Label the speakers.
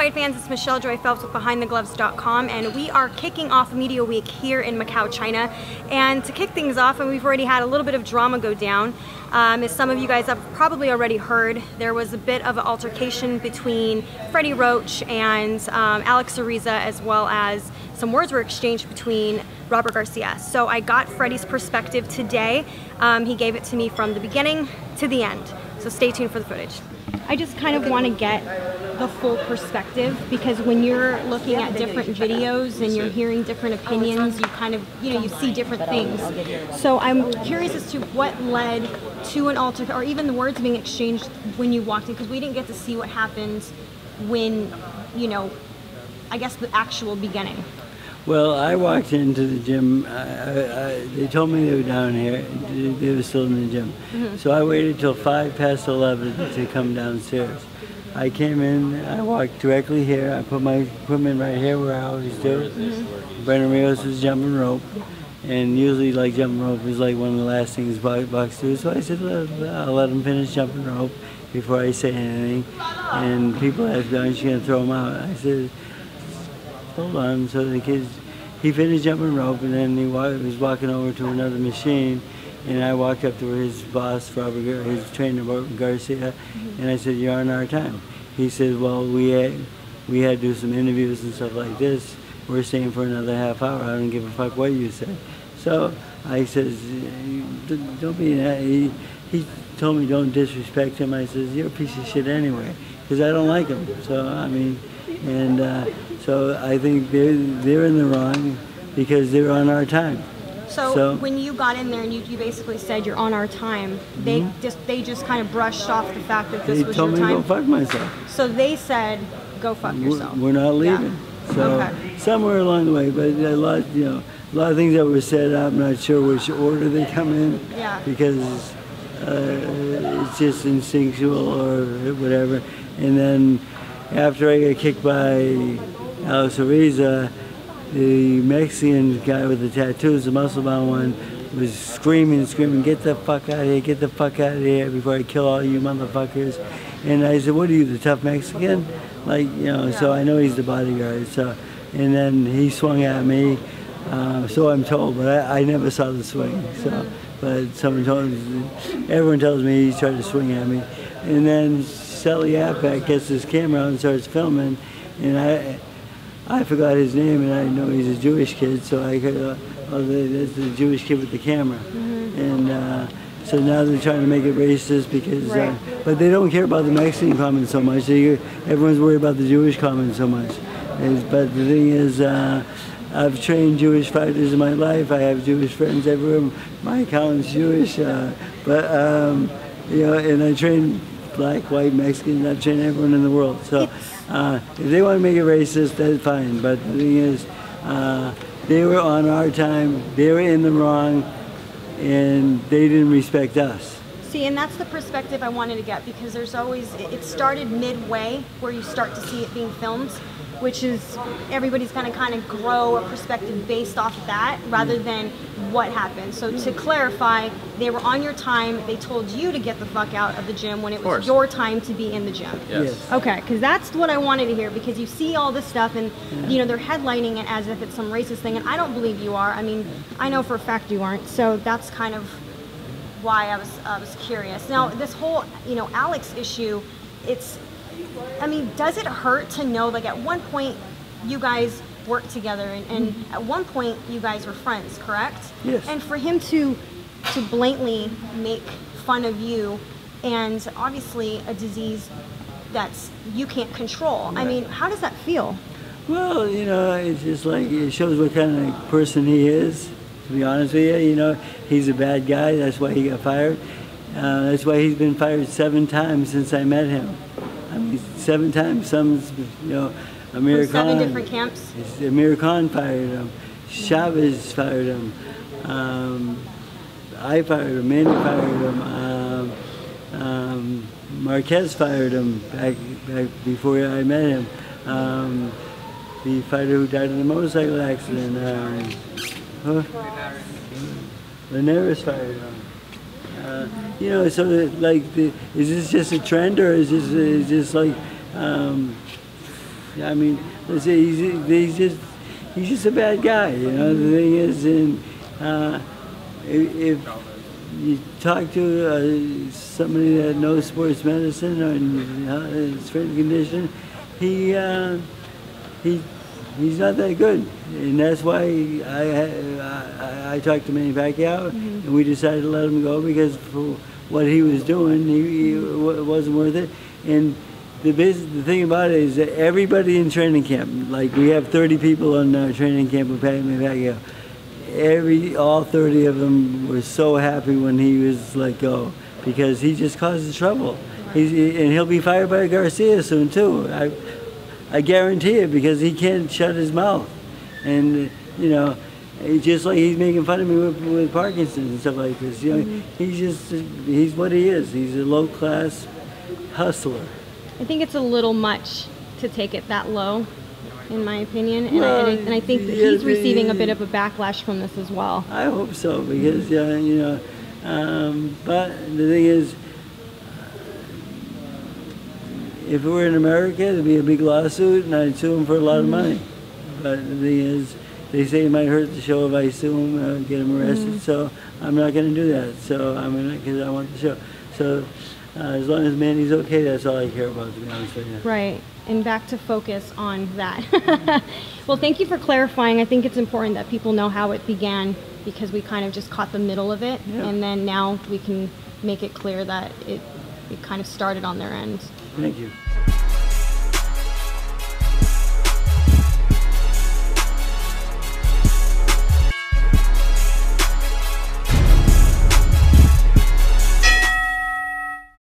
Speaker 1: fight fans, it's Michelle Joy Phelps with BehindTheGloves.com, and we are kicking off Media Week here in Macau, China. And to kick things off, and we've already had a little bit of drama go down, as some of you guys have probably already heard, there was a bit of an altercation between Freddie Roach and Ariza, as well as some words were exchanged between Robert Garcia. So I got Freddie's perspective today. He gave it to me from the beginning to the end. So stay tuned for the footage. I just kind of want to get the full perspective, because when you're looking at different videos and you're hearing different opinions, you kind of, you see different things. So I'm curious as to what led to an altercation, or even the words being exchanged when you walked in, because we didn't get to see what happened when, I guess the actual beginning.
Speaker 2: Well, I walked into the gym. They told me they were down here. They were still in the gym. So I waited till 11 to come downstairs. I came in, I walked directly here. I put my equipment right here where I always do. Brendan RIOS was jumping rope. And usually, like, jumping rope is like one of the last things box do. So I said, I'll let him finish jumping rope before I say anything. And people asked, aren't you going to throw him out? I said, hold on. So the kids, he finished jumping rope, and then he was walking over to another machine, and I walked up to his boss, his trainer, Garcia, and I said, you're on our time. He said, well, we had to do some interviews and stuff like this. We're staying for another half hour. I don't give a fuck what you said. So I said, don't be that. He told me don't disrespect him. I said, you're a piece of shit anyway, because I don't like him. So, I mean, and so I think they're in the wrong because they're on our time.
Speaker 1: So when you got in there and you basically said you're on our time, they just kind of brushed off the fact that this was your time.
Speaker 2: They told me to go fuck myself.
Speaker 1: So they said, go fuck yourself.
Speaker 2: We're not leaving. Yeah. So somewhere along the way, but a lot of things that were said, I'm not sure which order they come in. Yeah. Because it's just instinctual or whatever. And then after I got kicked by Ariza, the Mexican guy with the tattoos, the muscle-bound one, was screaming, get the fuck out of here, get the fuck out of here before I kill all you motherfuckers. And I said, what are you, the tough Mexican? Like, so I know he's the bodyguard. So, and then he swung at me, so I'm told, but I never saw the swing. So, but everyone tells me he tried to swing at me. And then Sally Yappak gets this camera out and starts filming, and I forgot his name, and I know he's a Jewish kid, so I could, that's the Jewish kid with the camera. And so now they're trying to make it racist because, but they don't care about the Mexican comments so much. Everyone's worried about the Jewish comments so much. But the thing is, I've trained Jewish fighters in my life. I have Jewish friends everywhere. My accountant's Jewish, and I train black, white, Mexican. I've trained everyone in the world. So if they want to make it racist, that's fine. But the thing is, they were on our time. They were in the wrong, and they didn't respect us.
Speaker 1: See, and that's the perspective I wanted to get, because there's always, it started midway where you start to see it being filmed, which is everybody's going to kind of grow a perspective based off of that rather than what happened. So to clarify, they were on your time. They told you to get the fuck out of the gym when it was your time to be in the gym.
Speaker 2: Yes.
Speaker 1: Okay, because that's what I wanted to hear, because you see all this stuff and they're headlining it as if it's some racist thing, and I don't believe you are. I mean, I know for a fact you aren't. So that's kind of why I was curious. Now, this whole Alex issue, I mean, does it hurt to know, like, at one point you guys worked together and at one point you guys were friends, correct?
Speaker 2: Yes.
Speaker 1: And for him to blatantly make fun of you, and obviously a disease that's you can't control. Right. I mean, how does that feel?
Speaker 2: Well, it's just like, it shows what kind of person he is, to be honest with you. He's a bad guy. That's why he got fired. That's why he's been fired 7 times since I met him. I mean, 7 times. Some, Amir Khan.
Speaker 1: 7 different camps.
Speaker 2: Amir Khan fired him. Chavez fired him. I fired him. Manny fired him. Marquez fired him back before I met him. The fighter who died in a motorcycle accident. Linares fired him. So like, is this just a trend, or is this like, I mean, let's say he's just a bad guy, you know. The thing is, if you talk to somebody that knows sports medicine or strength and conditioning, he's not that good, and that's why I talked to Manny Pacquiao, and we decided to let him go because for what he was doing, he wasn't worth it. And the thing about it is that everybody in training camp, like we have 30 people on our training camp with Manny Pacquiao, all 30 of them were so happy when he was let go because he just causes trouble. And he'll be fired by Garcia soon too. I guarantee it because he can't shut his mouth. And you know, just like he's making fun of me with Parkinson's and stuff like this. You know, he's what he is. He's a low class hustler.
Speaker 1: I think it's a little much to take it that low, in my opinion, and,
Speaker 2: well,
Speaker 1: and I think that he's receiving a bit of a backlash from this as well.
Speaker 2: I hope so because you know, but the thing is, if it were in America, there'd be a big lawsuit, and I'd sue him for a lot of money. But the thing is, they say it might hurt the show if I sue him, get him arrested. So I'm not going to do that. So I'm gonna, because I want the show. So as long as Manny's okay, that's all I care about, to be honest with you.
Speaker 1: Right. And back to focus on that. Well, thank you for clarifying. I think it's important that people know how it began because we kind of just caught the middle of it, and then now we can make it clear that it kind of started on their end.
Speaker 2: Thank you.